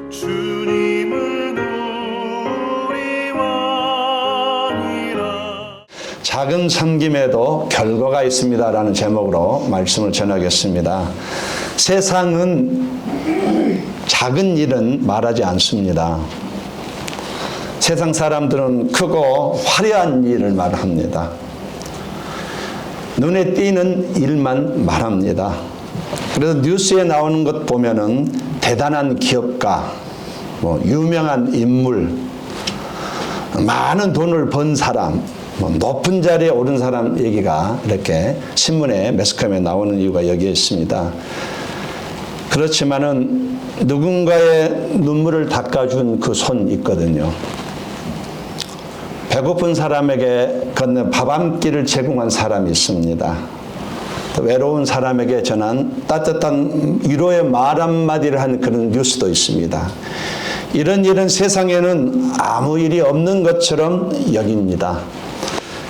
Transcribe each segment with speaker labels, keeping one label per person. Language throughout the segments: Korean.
Speaker 1: 주님을 누리와니라.
Speaker 2: 작은 섬김에도 결과가 있습니다라는 제목으로 말씀을 전하겠습니다. 세상은 작은 일은 말하지 않습니다. 세상 사람들은 크고 화려한 일을 말합니다. 눈에 띄는 일만 말합니다. 그래서 뉴스에 나오는 것 보면은 대단한 기업가, 유명한 인물, 많은 돈을 번 사람, 높은 자리에 오른 사람 얘기가 이렇게 신문에 매스컴에 나오는 이유가 여기에 있습니다. 그렇지만은 누군가의 눈물을 닦아준 그 손 있거든요. 배고픈 사람에게 건넨 밥 한 끼를 제공한 사람이 있습니다. 또 외로운 사람에게 전한 따뜻한 위로의 말 한마디를 한 그런 뉴스도 있습니다. 이런 일은 세상에는 아무 일이 없는 것처럼 여깁니다.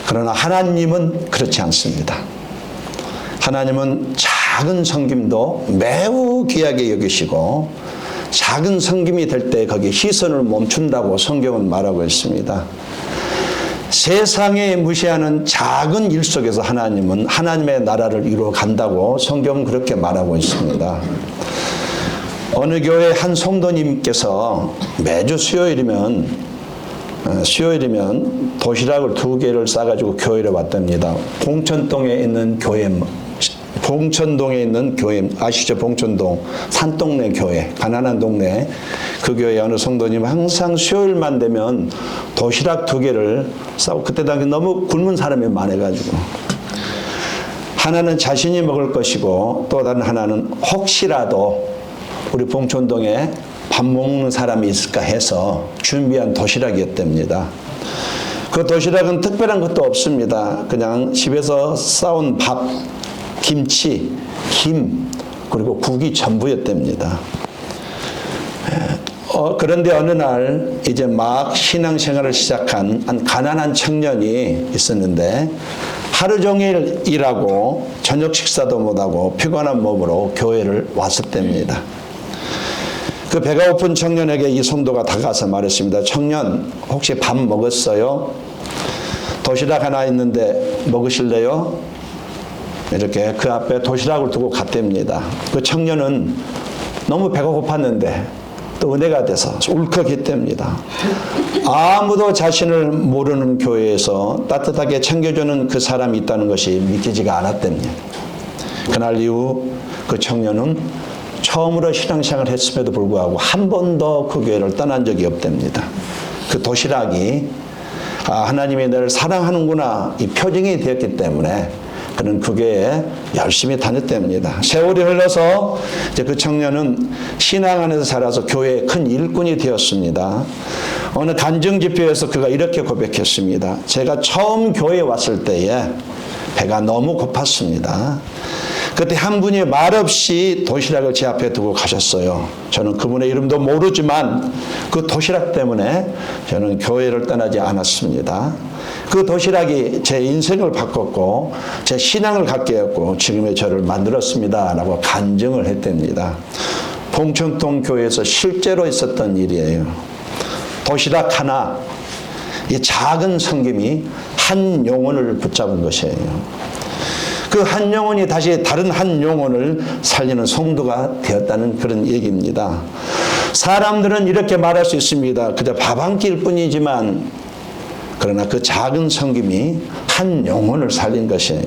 Speaker 2: 그러나 하나님은 그렇지 않습니다. 하나님은 작은 섬김도 매우 귀하게 여기시고 작은 섬김이 될 때 거기에 시선을 멈춘다고 성경은 말하고 있습니다. 세상에 무시하는 작은 일 속에서 하나님은 하나님의 나라를 이루어 간다고 성경은 그렇게 말하고 있습니다. 어느 교회 한 성도님께서 매주 수요일이면 도시락을 2개를 싸가지고 교회를 왔답니다. 봉천동에 있는 교회, 아시죠? 봉천동 산동네 교회, 가난한 동네 그 교회 어느 성도님 항상 수요일만 되면 도시락 2개를 싸고, 그때 당시 너무 굶은 사람이 많아가지고 하나는 자신이 먹을 것이고 또 다른 하나는 혹시라도 우리 봉천동에 밥 먹는 사람이 있을까 해서 준비한 도시락이었답니다. 그 도시락은 특별한 것도 없습니다. 그냥 집에서 싸온 밥, 김치, 김, 그리고 국이 전부였답니다. 그런데 어느 날 이제 막 신앙생활을 시작한 한 가난한 청년이 있었는데 하루 종일 일하고 저녁 식사도 못하고 피곤한 몸으로 교회를 왔었답니다. 그 배가 고픈 청년에게 이 성도가 다가가서 말했습니다. 청년, 혹시 밥 먹었어요? 도시락 하나 있는데 먹으실래요? 이렇게 그 앞에 도시락을 두고 갔답니다. 그 청년은 너무 배가 고팠는데 또 은혜가 돼서 울컥했답니다. 아무도 자신을 모르는 교회에서 따뜻하게 챙겨주는 그 사람이 있다는 것이 믿기지가 않았답니다. 그날 이후 그 청년은 처음으로 신앙생활을 했음에도 불구하고 한 번도 그 교회를 떠난 적이 없답니다. 그 도시락이 하나님이 나를 사랑하는구나 이 표징이 되었기 때문에 그는 그 교회에 열심히 다녔답니다. 세월이 흘러서 이제 그 청년은 신앙 안에서 자라서 교회의 큰 일꾼이 되었습니다. 어느 간증 집회에서 그가 이렇게 고백했습니다. 제가 처음 교회에 왔을 때에 배가 너무 고팠습니다. 그때 한 분이 말없이 도시락을 제 앞에 두고 가셨어요. 저는 그분의 이름도 모르지만 그 도시락 때문에 저는 교회를 떠나지 않았습니다. 그 도시락이 제 인생을 바꿨고 제 신앙을 갖게 했고 지금의 저를 만들었습니다 라고 간증을 했답니다. 봉천동 교회에서 실제로 있었던 일이에요. 도시락 하나, 이 작은 섬김이 한 영혼을 붙잡은 것이에요. 그 한 영혼이 다시 다른 한 영혼을 살리는 성도가 되었다는 그런 얘기입니다. 사람들은 이렇게 말할 수 있습니다. 그저 밥 한 끼일 뿐이지만 그러나 그 작은 섬김이 한 영혼을 살린 것이에요.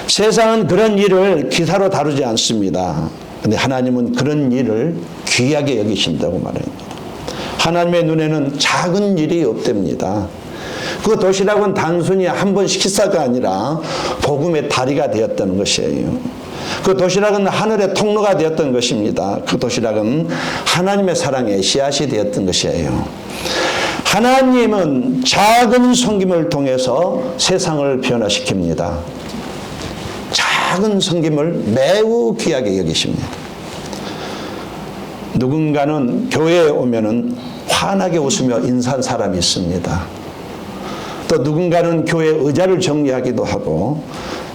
Speaker 2: 세상은 그런 일을 기사로 다루지 않습니다. 그런데 하나님은 그런 일을 귀하게 여기신다고 말합니다. 하나님의 눈에는 작은 일이 없답니다. 그 도시락은 단순히 한 번 식사가 아니라 복음의 다리가 되었던 것이에요. 그 도시락은 하늘의 통로가 되었던 것입니다. 그 도시락은 하나님의 사랑의 씨앗이 되었던 것이에요. 하나님은 작은 섬김을 통해서 세상을 변화시킵니다. 작은 섬김을 매우 귀하게 여기십니다. 누군가는 교회에 오면은 환하게 웃으며 인사한 사람이 있습니다. 또 누군가는 교회 의자를 정리하기도 하고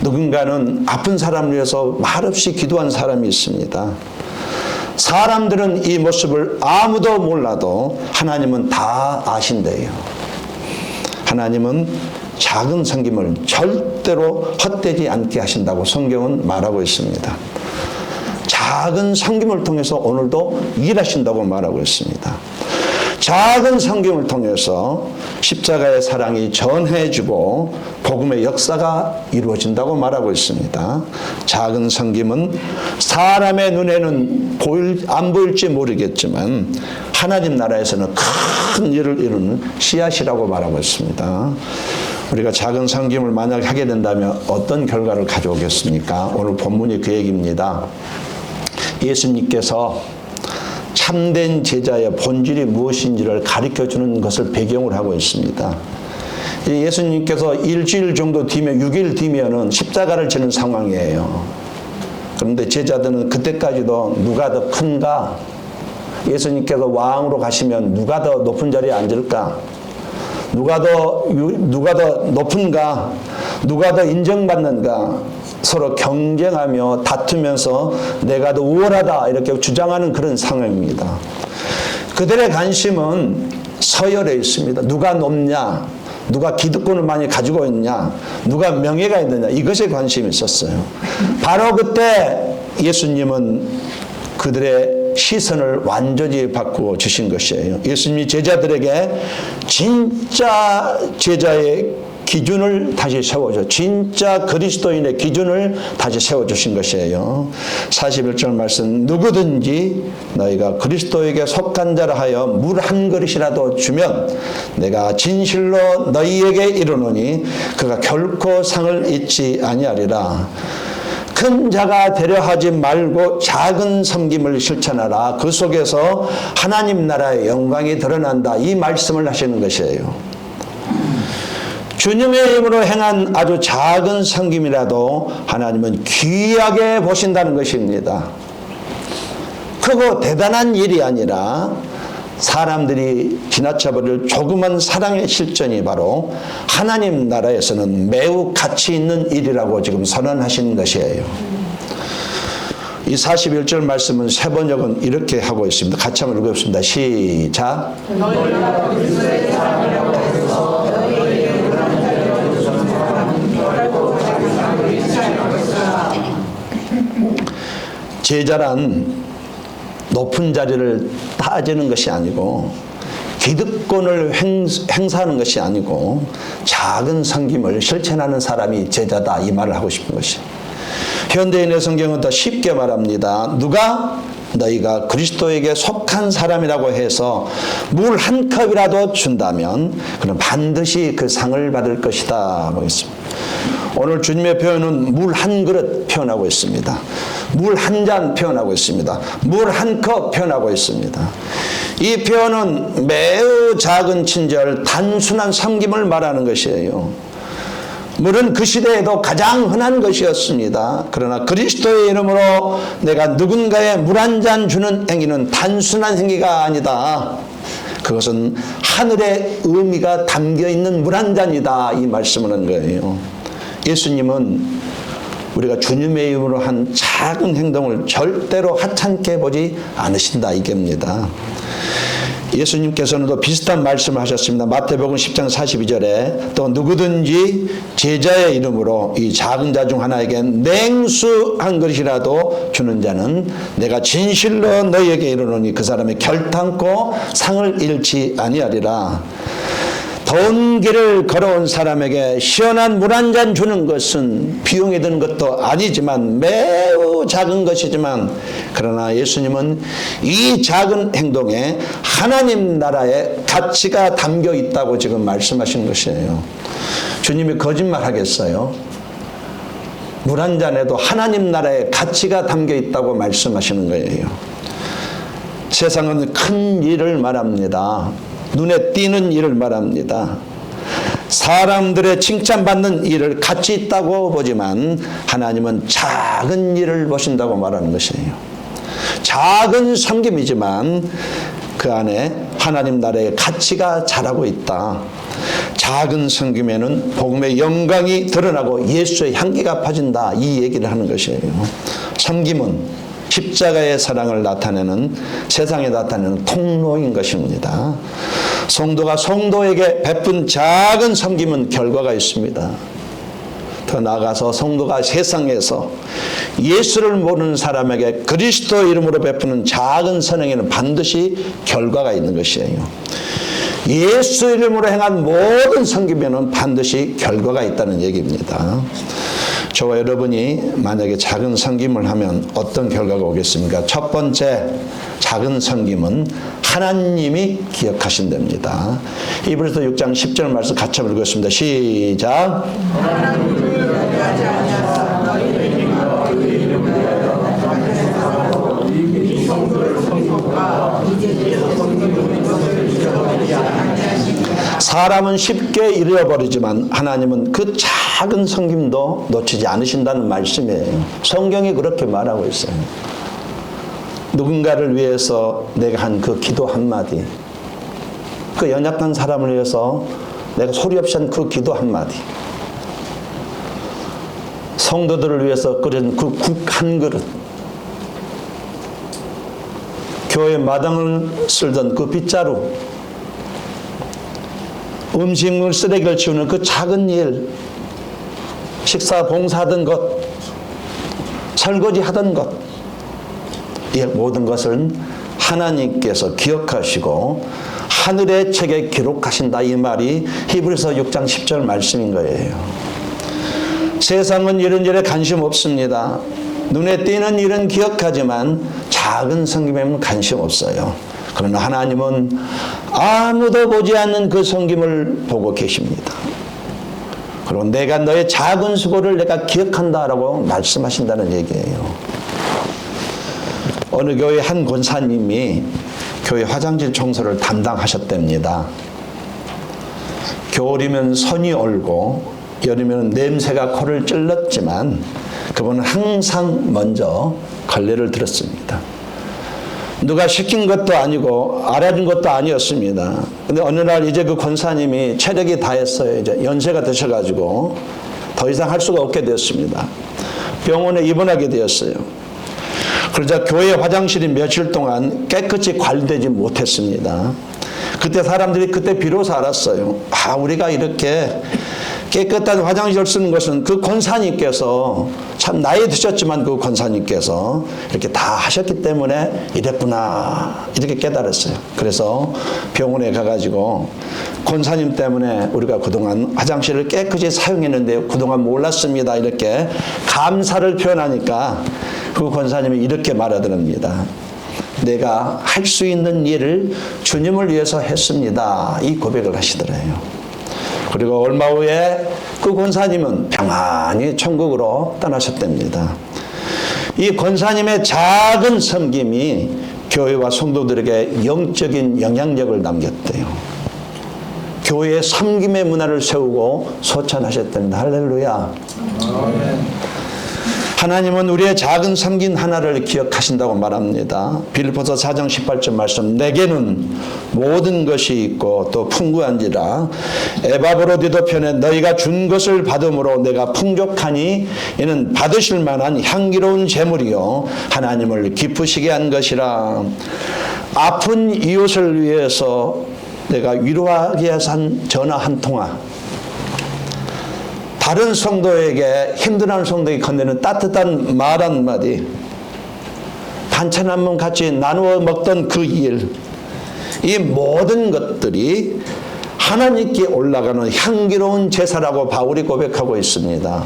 Speaker 2: 누군가는 아픈 사람을 위해서 말없이 기도한 사람이 있습니다. 사람들은 이 모습을 아무도 몰라도 하나님은 다 아신대요. 하나님은 작은 섬김을 절대로 헛되지 않게 하신다고 성경은 말하고 있습니다. 작은 섬김을 통해서 오늘도 일하신다고 말하고 있습니다. 작은 섬김을 통해서 십자가의 사랑이 전해지고 복음의 역사가 이루어진다고 말하고 있습니다. 작은 섬김은 사람의 눈에는 안 보일지 모르겠지만 하나님 나라에서는 큰 일을 이루는 씨앗이라고 말하고 있습니다. 우리가 작은 섬김을 만약 하게 된다면 어떤 결과를 가져오겠습니까? 오늘 본문이 그 얘기입니다. 예수님께서 참된 제자의 본질이 무엇인지를 가르쳐주는 것을 배경으로 하고 있습니다. 예수님께서 일주일 정도 뒤면 6일 뒤면은 십자가를 지는 상황이에요. 그런데 제자들은 그때까지도 누가 더 큰가? 예수님께서 왕으로 가시면 누가 더 높은 자리에 앉을까? 누가 더 높은가? 누가 더 인정받는가? 서로 경쟁하며 다투면서 내가 더 우월하다 이렇게 주장하는 그런 상황입니다. 그들의 관심은 서열에 있습니다. 누가 높냐? 누가 기득권을 많이 가지고 있냐? 누가 명예가 있느냐? 이것에 관심이 있었어요. 바로 그때 예수님은 그들의 시선을 완전히 바꾸어 주신 것이에요. 예수님이 제자들에게 진짜 제자의 기준을 다시 세워줘. 진짜 그리스도인의 기준을 다시 세워주신 것이에요. 41절 말씀, 누구든지 너희가 그리스도에게 속한 자라 하여 물 한 그릇이라도 주면 내가 진실로 너희에게 이르노니 그가 결코 상을 잊지 아니하리라. 큰 자가 되려 하지 말고 작은 섬김을 실천하라. 그 속에서 하나님 나라의 영광이 드러난다. 이 말씀을 하시는 것이에요. 주님의 힘으로 행한 아주 작은 섬김이라도 하나님은 귀하게 보신다는 것입니다. 크고 대단한 일이 아니라 사람들이 지나쳐버릴 조그만 사랑의 실천이 바로 하나님 나라에서는 매우 가치 있는 일이라고 지금 선언하시는 것이에요. 이 41절 말씀은 세 번역은 이렇게 하고 있습니다. 같이 한번 읽어보겠습니다. 시작. 제자란 높은 자리를 따지는 것이 아니고 기득권을 행사하는 것이 아니고 작은 섬김을 실천하는 사람이 제자다 이 말을 하고 싶은 것이에요. 현대인의 성경은 더 쉽게 말합니다. 누가 너희가 그리스도에게 속한 사람이라고 해서 물 한 컵이라도 준다면 그럼 반드시 그 상을 받을 것이다 하고 있습니다. 오늘 주님의 표현은 물 한 그릇 표현하고 있습니다. 물 한 잔 표현하고 있습니다. 물 한 컵 표현하고 있습니다. 이 표현은 매우 작은 친절, 단순한 섬김을 말하는 것이에요. 물은 그 시대에도 가장 흔한 것이었습니다. 그러나 그리스도의 이름으로 내가 누군가에 물 한 잔 주는 행위는 단순한 행위가 아니다. 그것은 하늘의 의미가 담겨있는 물 한 잔이다. 이 말씀을 한 거예요. 예수님은 우리가 주님의 이름으로 한 작은 행동을 절대로 하찮게 보지 않으신다 이겁니다. 예수님께서는 또 비슷한 말씀을 하셨습니다. 마태복음 10장 42절에 또 누구든지 제자의 이름으로 이 작은 자 중 하나에게 냉수 한 그릇이라도 주는 자는 내가 진실로 너희에게 이르노니 그 사람이 결탄코 상을 잃지 아니하리라. 더운 길을 걸어온 사람에게 시원한 물 한 잔 주는 것은 비용이 드는 것도 아니지만 매우 작은 것이지만 그러나 예수님은 이 작은 행동에 하나님 나라의 가치가 담겨 있다고 지금 말씀하신 것이에요. 주님이 거짓말 하겠어요? 물 한 잔에도 하나님 나라의 가치가 담겨 있다고 말씀하시는 거예요. 세상은 큰 일을 말합니다. 눈에 띄는 일을 말합니다. 사람들의 칭찬받는 일을 가치 있다고 보지만 하나님은 작은 일을 보신다고 말하는 것이에요. 작은 섬김이지만 그 안에 하나님 나라의 가치가 자라고 있다. 작은 섬김에는 복음의 영광이 드러나고 예수의 향기가 퍼진다. 이 얘기를 하는 것이에요. 섬김은 십자가의 사랑을 나타내는, 세상에 나타내는 통로인 것입니다. 성도가 성도에게 베푼 작은 섬김은 결과가 있습니다. 더 나아가서 성도가 세상에서 예수를 모르는 사람에게 그리스도 이름으로 베푸는 작은 선행에는 반드시 결과가 있는 것이에요. 예수 이름으로 행한 모든 섬김에는 반드시 결과가 있다는 얘기입니다. 저와 여러분이 만약에 작은 섬김을 하면 어떤 결과가 오겠습니까? 첫 번째 작은 섬김은 하나님이 기억하신답니다. 히브리서 6장 10절 말씀 같이 한번 읽겠습니다. 시작. 사람은 쉽게 잃어버리지만 하나님은 그 작은 섬김도 놓치지 않으신다는 말씀이에요. 성경이 그렇게 말하고 있어요. 누군가를 위해서 내가 한 그 기도 한마디, 그 연약한 사람을 위해서 내가 소리 없이 한 그 기도 한마디, 성도들을 위해서 끓인 그 국 한 그릇, 교회 마당을 쓸던 그 빗자루, 음식물 쓰레기를 치우는 그 작은 일, 식사 봉사하던 것, 설거지 하던 것, 이 모든 것은 하나님께서 기억하시고 하늘의 책에 기록하신다, 이 말이 히브리서 6장 10절 말씀인 거예요. 세상은 이런 일에 관심 없습니다. 눈에 띄는 일은 기억하지만 작은 섬김에는 관심 없어요. 그러나 하나님은 아무도 보지 않는 그 섬김을 보고 계십니다. 그리고 내가 너의 작은 수고를 내가 기억한다라고 말씀하신다는 얘기예요. 어느 교회 한 권사님이 교회 화장실 청소를 담당하셨답니다. 겨울이면 손이 얼고 여름에는 냄새가 코를 찔렀지만 그분은 항상 먼저 걸레를 들었습니다. 누가 시킨 것도 아니고 알아준 것도 아니었습니다. 근데 어느 날 이제 그 권사님이 체력이 다했어요. 이제 연세가 드셔가지고 더 이상 할 수가 없게 되었습니다. 병원에 입원하게 되었어요. 그러자 교회 화장실이 며칠 동안 깨끗이 관리되지 못했습니다. 그때 사람들이 그때 비로소 알았어요. 아, 우리가 이렇게 깨끗한 화장실을 쓰는 것은 그 권사님께서, 참 나이 드셨지만 그 권사님께서 이렇게 다 하셨기 때문에 이랬구나, 이렇게 깨달았어요. 그래서 병원에 가가지고 권사님 때문에 우리가 그동안 화장실을 깨끗이 사용했는데 그동안 몰랐습니다, 이렇게 감사를 표현하니까 그 권사님이 이렇게 말하더랍니다. 내가 할 수 있는 일을 주님을 위해서 했습니다, 이 고백을 하시더래요. 그리고 얼마 후에 그 권사님은 평안히 천국으로 떠나셨답니다. 이 권사님의 작은 섬김이 교회와 성도들에게 영적인 영향력을 남겼대요. 교회의 섬김의 문화를 세우고 소천하셨답니다. 할렐루야. 하나님은 우리의 작은 섬긴 하나를 기억하신다고 말합니다. 빌립보서 4장 18절 말씀, 내게는 모든 것이 있고 또 풍부한지라 에바브로디도 편에 너희가 준 것을 받음으로 내가 풍족하니 이는 받으실 만한 향기로운 제물이요 하나님을 기쁘시게 한 것이라. 아픈 이웃을 위해서 내가 위로하기 위해서 한 전화 한 통화, 다른 성도에게, 힘들어하는 성도에게 건네는 따뜻한 말 한마디, 반찬 한 번 같이 나누어 먹던 그 일, 이 모든 것들이 하나님께 올라가는 향기로운 제사라고 바울이 고백하고 있습니다.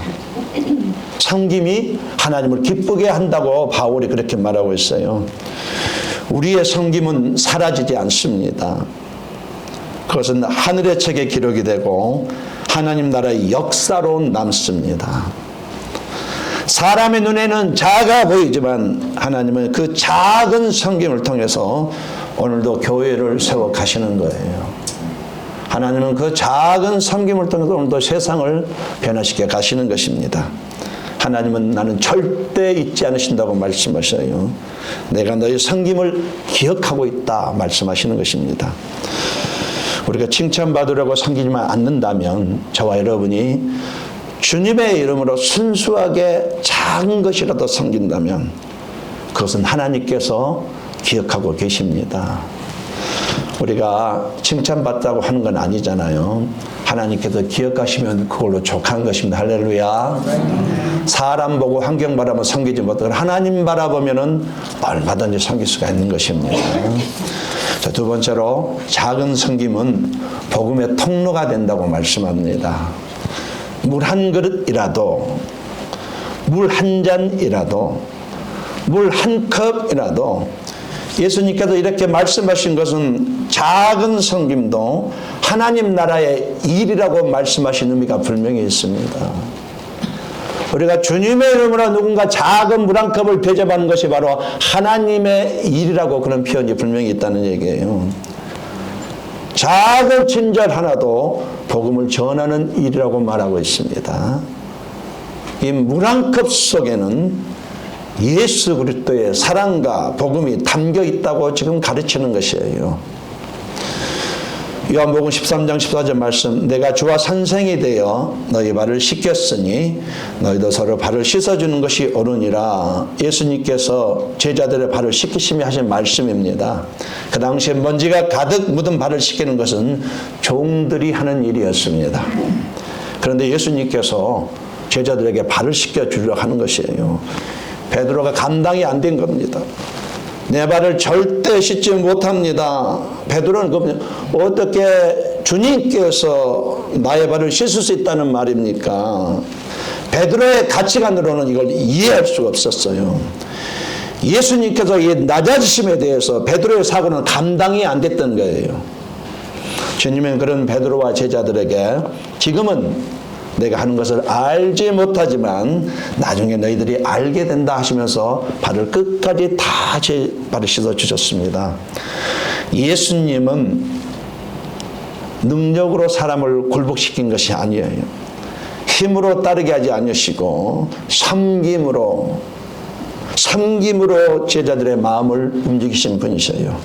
Speaker 2: 섬김이 하나님을 기쁘게 한다고 바울이 그렇게 말하고 있어요. 우리의 섬김은 사라지지 않습니다. 그것은 하늘의 책에 기록이 되고 하나님 나라의 역사로 남습니다. 사람의 눈에는 작아 보이지만 하나님은 그 작은 섬김을 통해서 오늘도 교회를 세워 가시는 거예요. 하나님은 그 작은 섬김을 통해서 오늘도 세상을 변화시켜 가시는 것입니다. 하나님은 나는 절대 잊지 않으신다고 말씀하셔요. 내가 너의 섬김을 기억하고 있다 말씀하시는 것입니다. 우리가 칭찬받으려고 섬기지만 않는다면 저와 여러분이 주님의 이름으로 순수하게 작은 것이라도 섬긴다면 그것은 하나님께서 기억하고 계십니다. 우리가 칭찬받자고 하는 건 아니잖아요. 하나님께서 기억하시면 그걸로 족한 것입니다. 할렐루야. 사람 보고 환경 바라보면 섬기지 못하고 하나님 바라보면은 얼마든지 섬길 수가 있는 것입니다. 자, 두 번째로 작은 섬김은 복음의 통로가 된다고 말씀합니다. 물 한 그릇이라도, 물 한 잔이라도, 물 한 컵이라도 예수님께서 이렇게 말씀하신 것은 작은 섬김도 하나님 나라의 일이라고 말씀하신 의미가 분명히 있습니다. 우리가 주님의 이름으로 누군가 작은 물 한 컵을 대접하는 것이 바로 하나님의 일이라고 그런 표현이 분명히 있다는 얘기예요. 작은 친절 하나도 복음을 전하는 일이라고 말하고 있습니다. 이 물 한 컵 속에는 예수 그리스도의 사랑과 복음이 담겨 있다고 지금 가르치는 것이에요. 요한복음 13장 14절 말씀, 내가 주와 선생이 되어 너희 발을 씻겼으니 너희도 서로 발을 씻어주는 것이 옳으니라. 예수님께서 제자들의 발을 씻기시며 하신 말씀입니다. 그 당시에 먼지가 가득 묻은 발을 씻기는 것은 종들이 하는 일이었습니다. 그런데 예수님께서 제자들에게 발을 씻겨주려고 하는 것이에요. 베드로가 감당이 안 된 겁니다. 내 발을 절대 씻지 못합니다. 베드로는 어떻게 주님께서 나의 발을 씻을 수 있다는 말입니까? 베드로의 가치관으로는 이걸 이해할 수가 없었어요. 예수님께서 이 낮아지심에 대해서 베드로의 사고는 감당이 안 됐던 거예요. 주님은 그런 베드로와 제자들에게 지금은 내가 하는 것을 알지 못하지만 나중에 너희들이 알게 된다 하시면서 발을 끝까지 다 제 발을 씻어주셨습니다. 예수님은 능력으로 사람을 굴복시킨 것이 아니에요. 힘으로 따르게 하지 않으시고 섬김으로 제자들의 마음을 움직이신 분이셔요.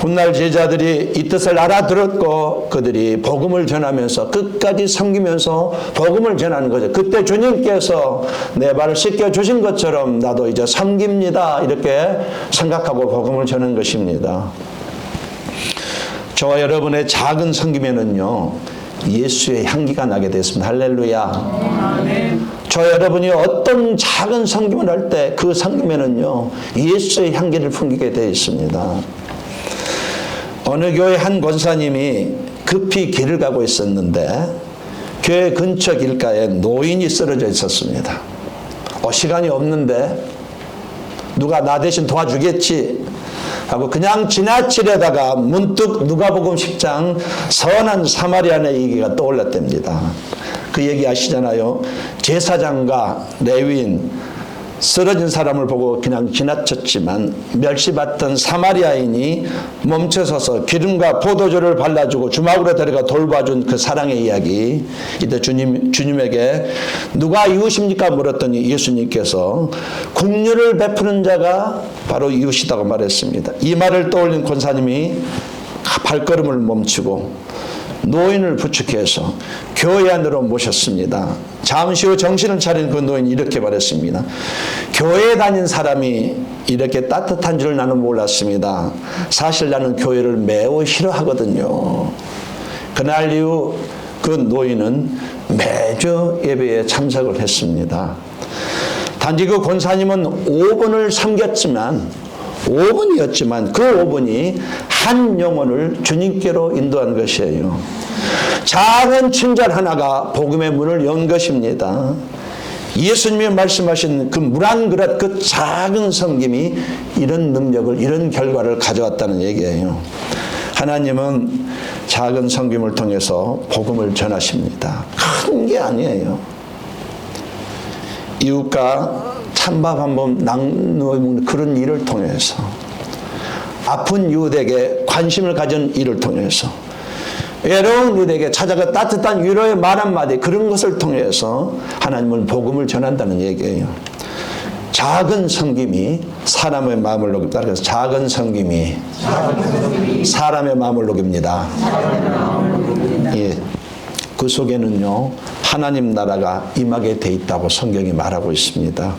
Speaker 2: 훗날 제자들이 이 뜻을 알아들었고 그들이 복음을 전하면서 끝까지 섬기면서 복음을 전하는 거죠. 그때 주님께서 내 발을 씻겨주신 것처럼 나도 이제 섬깁니다 이렇게 생각하고 복음을 전한 것입니다. 저와 여러분의 작은 섬김에는요 예수의 향기가 나게 됐습니다. 할렐루야. 저 여러분이 어떤 작은 섬김을 할 때 그 섬김에는요 예수의 향기를 풍기게 되어 있습니다. 어느 교회 한 권사님이 급히 길을 가고 있었는데 교회 근처 길가에 노인이 쓰러져 있었습니다. 시간이 없는데 누가 나 대신 도와주겠지 하고 그냥 지나치려다가 문득 누가복음 10장 선한 사마리아인의 얘기가 떠올랐답니다. 그 얘기 아시잖아요. 제사장과 레위인 쓰러진 사람을 보고 그냥 지나쳤지만 멸시받던 사마리아인이 멈춰서서 기름과 포도주를 발라주고 주막으로 데려가 돌봐준 그 사랑의 이야기. 이때 주님에게 누가 이웃입니까? 물었더니 예수님께서 긍휼을 베푸는 자가 바로 이웃이라고 말했습니다. 이 말을 떠올린 권사님이 발걸음을 멈추고 노인을 부축해서 교회 안으로 모셨습니다. 잠시 후 정신을 차린 그 노인이 이렇게 말했습니다. 교회에 다닌 사람이 이렇게 따뜻한 줄 나는 몰랐습니다. 사실 나는 교회를 매우 싫어하거든요. 그날 이후 그 노인은 매주 예배에 참석을 했습니다. 단지 그 권사님은 5분을 섬겼지만 5분이었지만 그 5분이 한 영혼을 주님께로 인도한 것이에요. 작은 친절 하나가 복음의 문을 연 것입니다. 예수님이 말씀하신 그 물 한 그릇 그 작은 섬김이 이런 능력을 이런 결과를 가져왔다는 얘기예요. 하나님은 작은 섬김을 통해서 복음을 전하십니다. 큰 게 아니에요. 이웃과 찬밥 한 번 나누어 먹는 그런 일을 통해서 아픈 이웃에게 관심을 가진 일을 통해서 외로운 이웃에게 찾아가 따뜻한 위로의 말 한마디 그런 것을 통해서 하나님은 복음을 전한다는 얘기예요. 작은 섬김이 사람의 마음을 녹입니다. 그래서 작은 섬김이 사람의 마음을 녹입니다. 예, 그 속에는요 하나님 나라가 임하게 돼 있다고 성경이 말하고 있습니다.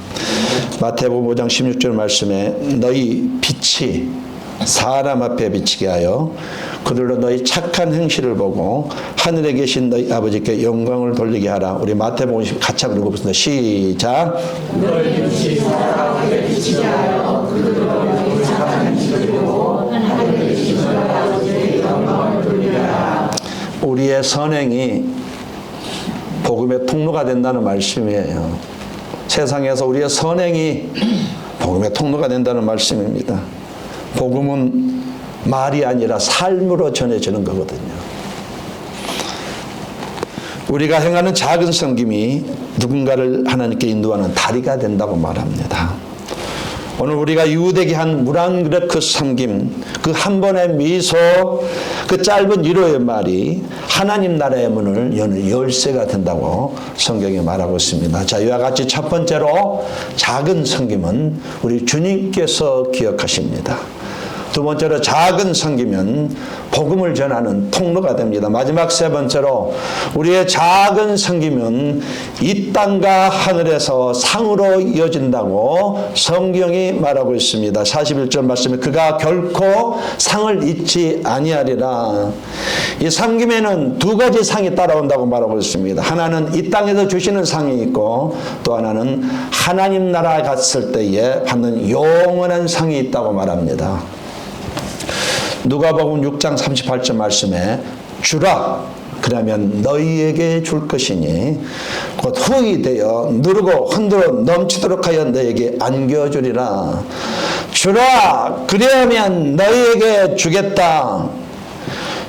Speaker 2: 마태복음 5장 16절 말씀에 너희 빛이 사람 앞에 비치게 하여 그들로 너희 착한 행실을 보고 하늘에 계신 너희 아버지께 영광을 돌리게 하라. 우리 마태복음 같이 한번 읽어보겠습니다. 시작.
Speaker 1: 너희 빛이 사람 앞에 비치게 하여 그들로 너희 착한 행실을 보고 하늘에 계신 너희 아버지께 영광을 돌리게 하라.
Speaker 2: 우리의 선행이 복음의 통로가 된다는 말씀이에요. 세상에서 우리의 선행이 복음의 통로가 된다는 말씀입니다. 복음은 말이 아니라 삶으로 전해지는 거거든요. 우리가 행하는 작은 섬김이 누군가를 하나님께 인도하는 다리가 된다고 말합니다. 오늘 우리가 유대기 한 물 한 그릇 그 섬김, 그 한 번의 미소, 그 짧은 위로의 말이 하나님 나라의 문을 여는 열쇠가 된다고 성경이 말하고 있습니다. 자, 이와 같이 첫 번째로 작은 섬김은 우리 주님께서 기억하십니다. 두 번째로 작은 섬기면 복음을 전하는 통로가 됩니다. 마지막 세 번째로 우리의 작은 섬기면 이 땅과 하늘에서 상으로 이어진다고 성경이 말하고 있습니다. 41절 말씀에 그가 결코 상을 잊지 아니하리라. 이 섬김에는 두 가지 상이 따라온다고 말하고 있습니다. 하나는 이 땅에서 주시는 상이 있고 또 하나는 하나님 나라에 갔을 때에 받는 영원한 상이 있다고 말합니다. 누가복음 6장 38절 말씀에 주라 그러면 너희에게 줄 것이니 곧 후히 되어 누르고 흔들어 넘치도록 하여 너희에게 안겨주리라. 주라 그러면 너희에게 주겠다.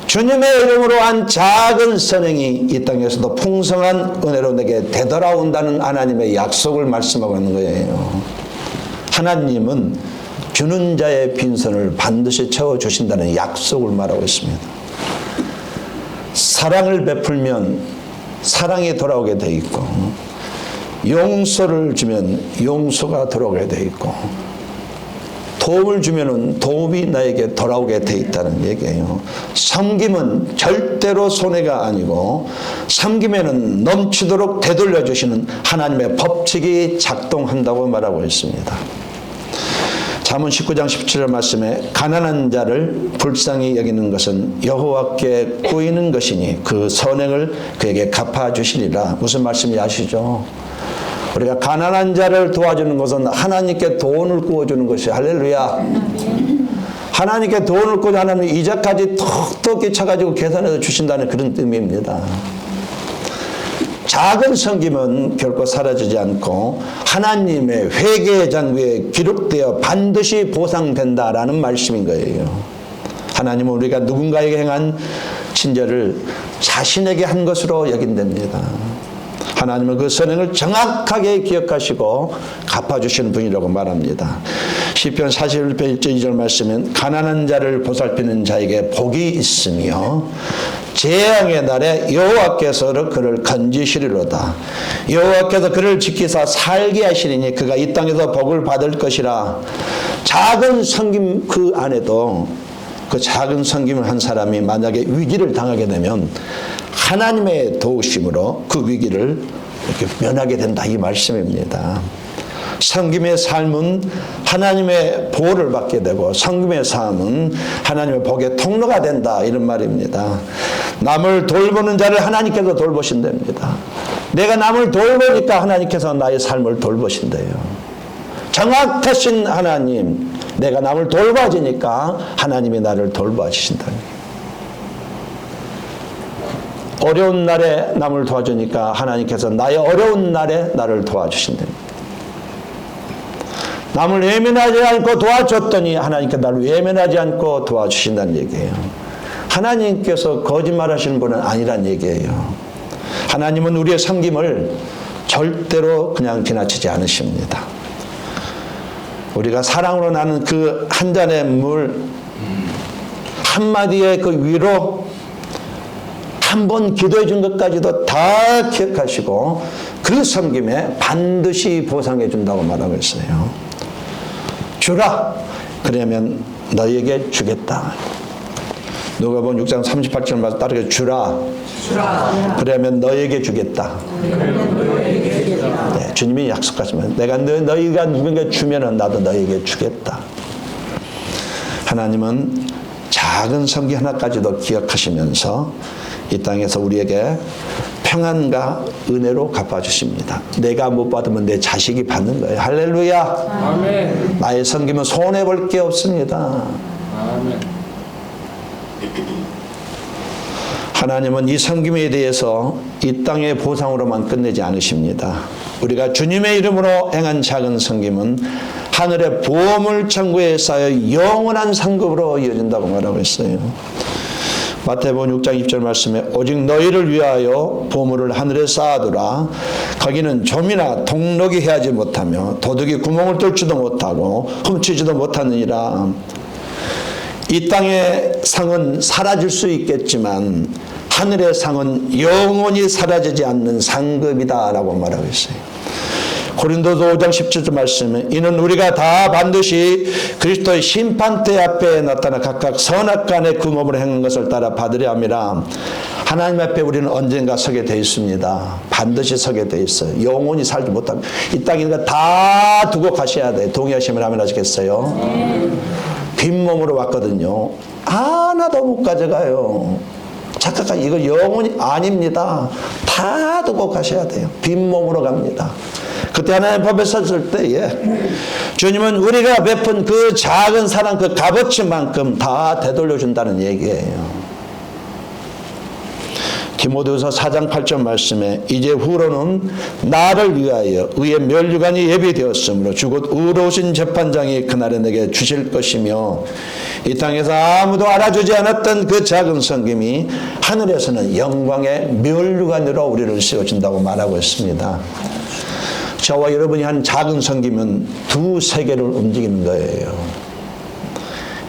Speaker 2: 주님의 이름으로 한 작은 선행이 이 땅에서도 풍성한 은혜로 내게 되돌아온다는 하나님의 약속을 말씀하고 있는 거예요. 하나님은 주는 자의 빈손을 반드시 채워주신다는 약속을 말하고 있습니다. 사랑을 베풀면 사랑이 돌아오게 돼 있고 용서를 주면 용서가 돌아오게 돼 있고 도움을 주면 도움이 나에게 돌아오게 돼 있다는 얘기예요. 섬김은 절대로 손해가 아니고 섬김에는 넘치도록 되돌려 주시는 하나님의 법칙이 작동한다고 말하고 있습니다. 잠언 19장 17절 말씀에 가난한 자를 불쌍히 여기는 것은 여호와께 꾸이는 것이니 그 선행을 그에게 갚아주시리라. 무슨 말씀인지 아시죠? 우리가 가난한 자를 도와주는 것은 하나님께 돈을 구워주는 것이 할렐루야. 하나님께 돈을 구워서 하나님 이자까지 톡톡히 쳐가지고 계산해서 주신다는 그런 의미입니다. 작은 섬김은 결코 사라지지 않고 하나님의 회개의 장부에 기록되어 반드시 보상된다라는 말씀인 거예요. 하나님은 우리가 누군가에게 행한 친절을 자신에게 한 것으로 여긴답니다. 하나님은 그 선행을 정확하게 기억하시고 갚아주시는 분이라고 말합니다. 시편 41편 1절 2절 말씀은 가난한 자를 보살피는 자에게 복이 있으며 재앙의 날에 여호와께서 그를 건지시리로다. 여호와께서 그를 지키사 살게 하시리니 그가 이 땅에서 복을 받을 것이라. 작은 섬김 그 안에도 그 작은 섬김을 한 사람이 만약에 위기를 당하게 되면 하나님의 도우심으로 그 위기를 이렇게 면하게 된다 이 말씀입니다. 섬김의 삶은 하나님의 보호를 받게 되고 섬김의 삶은 하나님의 복의 통로가 된다 이런 말입니다. 남을 돌보는 자를 하나님께서 돌보신답니다. 내가 남을 돌보니까 하나님께서 나의 삶을 돌보신대요. 정확하신 하나님, 내가 남을 돌봐주니까 하나님이 나를 돌봐주신다. 어려운 날에 남을 도와주니까 하나님께서 나의 어려운 날에 나를 도와주신답니다. 남을 외면하지 않고 도와줬더니 하나님께 나를 외면하지 않고 도와주신다는 얘기예요. 하나님께서 거짓말하시는 분은 아니란 얘기예요. 하나님은 우리의 섬김을 절대로 그냥 지나치지 않으십니다. 우리가 사랑으로 나는 그 한 잔의 물, 한마디의 그 위로, 한 번 기도해 준 것까지도 다 기억하시고 그 섬김에 반드시 보상해 준다고 말하고 있어요. 주라 그러면 너희에게 주겠다. 누가복음 6장 38절 말씀 따르게 주라. 그러면 너에게 주겠다. 네, 주님이 약속하시면 내가 너희가 누군가 주면은 나도 너에게 주겠다. 하나님은 작은 성기 하나까지도 기억하시면서 이 땅에서 우리에게 평안과 은혜로 갚아주십니다. 내가 못 받으면 내 자식이 받는 거예요. 할렐루야.
Speaker 3: 아멘.
Speaker 2: 나의 섬김은 손해볼 게 없습니다.
Speaker 3: 아멘.
Speaker 2: 하나님은 이 섬김에 대해서 이 땅의 보상으로만 끝내지 않으십니다. 우리가 주님의 이름으로 행한 작은 섬김은 하늘의 보물 창고에 쌓여 영원한 상급으로 이어진다고 말하고 있어요. 마태복음 6장 2절 말씀에 오직 너희를 위하여 보물을 하늘에 쌓아두라. 거기는 좀이나 동록이 해하지 못하며 도둑이 구멍을 뚫지도 못하고 훔치지도 못하느니라. 이 땅의 상은 사라질 수 있겠지만 하늘의 상은 영원히 사라지지 않는 상급이다라고 말하고 있어요. 고린도서 5장 17절 말씀에 이는 우리가 다 반드시 그리스도의 심판대 앞에 나타나 각각 선악간의 그 몸으로 행한 것을 따라 받으려 함이라. 하나님 앞에 우리는 언젠가 서게 돼 있습니다. 반드시 서게 돼 있어요. 영원히 살지 못합니다. 이 땅에 있는 거 다 두고 가셔야 돼요. 동의하시면 하면 하시겠어요? 빈몸으로 왔거든요. 하나도 못 가져가요. 착각한 이거 영원히 아닙니다. 다 두고 가셔야 돼요. 빈몸으로 갑니다. 그때 하나님 법에 섰을 때에 주님은 우리가 베푼 그 작은 사랑 그 값어치만큼 다 되돌려 준다는 얘기예요. 디모데후서 4장 8절 말씀에 이제 후로는 나를 위하여 의의 면류관이 예비되었으므로 주곧 의로우신 재판장이 그날에 내게 주실 것이며 이 땅에서 아무도 알아주지 않았던 그 작은 섬김이 하늘에서는 영광의 면류관으로 우리를 세워준다고 말하고 있습니다. 저와 여러분이 한 작은 섬김은 두 세계를 움직이는 거예요.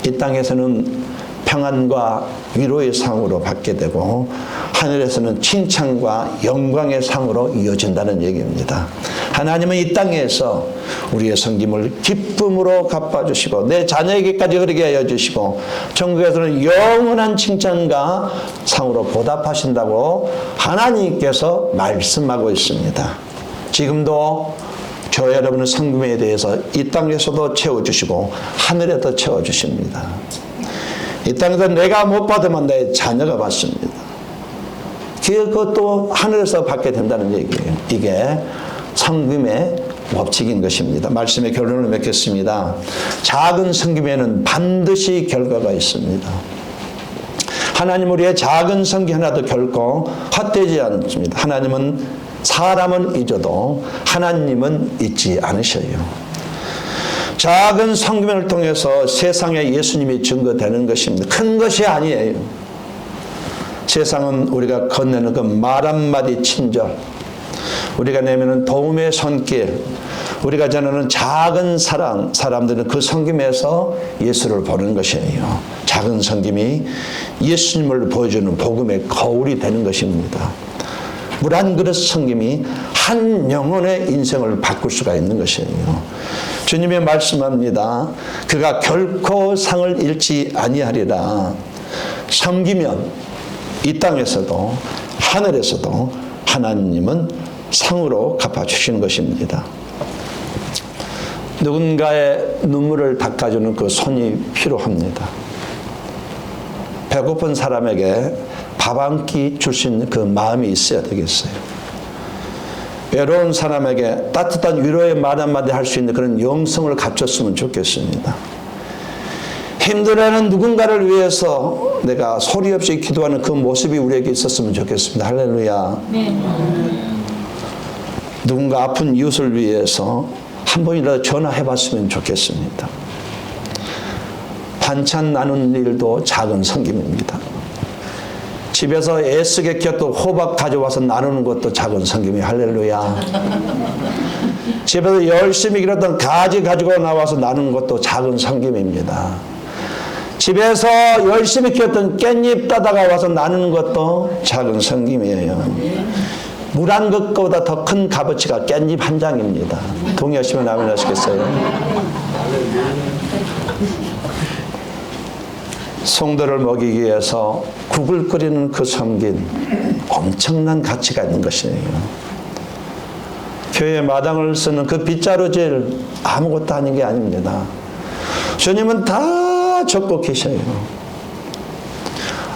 Speaker 2: 이 땅에서는 평안과 위로의 상으로 받게 되고 하늘에서는 칭찬과 영광의 상으로 이어진다는 얘기입니다. 하나님은 이 땅에서 우리의 섬김을 기쁨으로 갚아주시고 내 자녀에게까지 흐르게 하여 주시고 천국에서는 영원한 칭찬과 상으로 보답하신다고 하나님께서 말씀하고 있습니다. 지금도 저 여러분의 섬김에 대해서 이 땅에서도 채워주시고 하늘에도 채워주십니다. 이 땅에서 내가 못 받으면 내 자녀가 받습니다. 그것도 하늘에서 받게 된다는 얘기예요. 이게 섬김의 법칙인 것입니다. 말씀의 결론을 맺겠습니다. 작은 섬김에는 반드시 결과가 있습니다. 하나님 우리의 작은 섬김 하나도 결코 헛되지 않습니다. 하나님은 사람은 잊어도 하나님은 잊지 않으셔요. 작은 섬김을 통해서 세상에 예수님이 증거되는 것입니다. 큰 것이 아니에요. 세상은 우리가 건네는 그 말 한마디 친절, 우리가 내미는 도움의 손길, 우리가 전하는 작은 사랑, 사람들은 그 섬김에서 예수를 보는 것이에요. 작은 섬김이 예수님을 보여주는 복음의 거울이 되는 것입니다. 물 한 그릇 섬김이 한 영혼의 인생을 바꿀 수가 있는 것이에요. 주님이 말씀합니다. 그가 결코 상을 잃지 아니하리라. 섬기면 이 땅에서도 하늘에서도 하나님은 상으로 갚아주시는 것입니다. 누군가의 눈물을 닦아주는 그 손이 필요합니다. 배고픈 사람에게 밥 한 끼 줄 수 있는 그 마음이 있어야 되겠어요. 외로운 사람에게 따뜻한 위로의 말 한마디 할 수 있는 그런 영성을 갖췄으면 좋겠습니다. 힘들어하는 누군가를 위해서 내가 소리 없이 기도하는 그 모습이 우리에게 있었으면 좋겠습니다. 할렐루야. 네. 누군가 아픈 이웃을 위해서 한 번이라도 전화해봤으면 좋겠습니다. 반찬 나누는 일도 작은 섬김입니다. 집에서 애쓰게 키웠던 호박 가져와서 나누는 것도 작은 섬김이 할렐루야. 집에서 열심히 기르던 가지 가지고 나와서 나누는 것도 작은 섬김입니다. 집에서 열심히 키웠던 깻잎 따다가 와서 나누는 것도 작은 섬김이에요. 물 한 것보다 더 큰 값어치가 깻잎 한 장입니다. 동의하시면 아멘 하시겠어요? 성도를 먹이기 위해서 국을 끓이는 그 섬긴 엄청난 가치가 있는 것이에요. 교회 마당을 쓰는 그 빗자루질 아무것도 아닌 게 아닙니다. 주님은 다 적고 계셔요.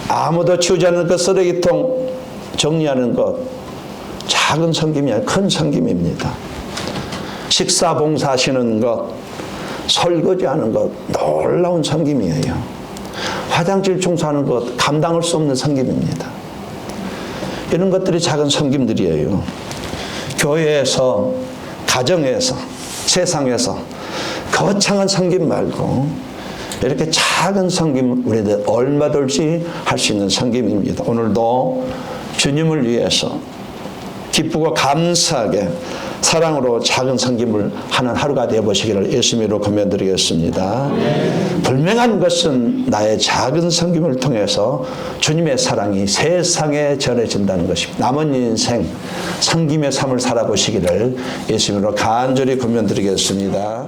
Speaker 2: 아무도 치우지 않는 그 쓰레기통 정리하는 것, 작은 섬김이 아니라 큰 섬김입니다. 식사 봉사하시는 것, 설거지하는 것, 놀라운 섬김이에요. 화장실 청소하는 것, 감당할 수 없는 섬김입니다. 이런 것들이 작은 섬김들이에요. 교회에서, 가정에서, 세상에서 거창한 섬김 말고 이렇게 작은 섬김 우리들 얼마든지 할 수 있는 섬김입니다. 오늘도 주님을 위해서 기쁘고 감사하게 사랑으로 작은 섬김을 하는 하루가 되어보시기를 예수님으로 권면드리겠습니다. 분명한 것은 나의 작은 섬김을 통해서 주님의 사랑이 세상에 전해진다는 것입니다. 남은 인생 섬김의 삶을 살아보시기를 예수님으로 간절히 권면드리겠습니다.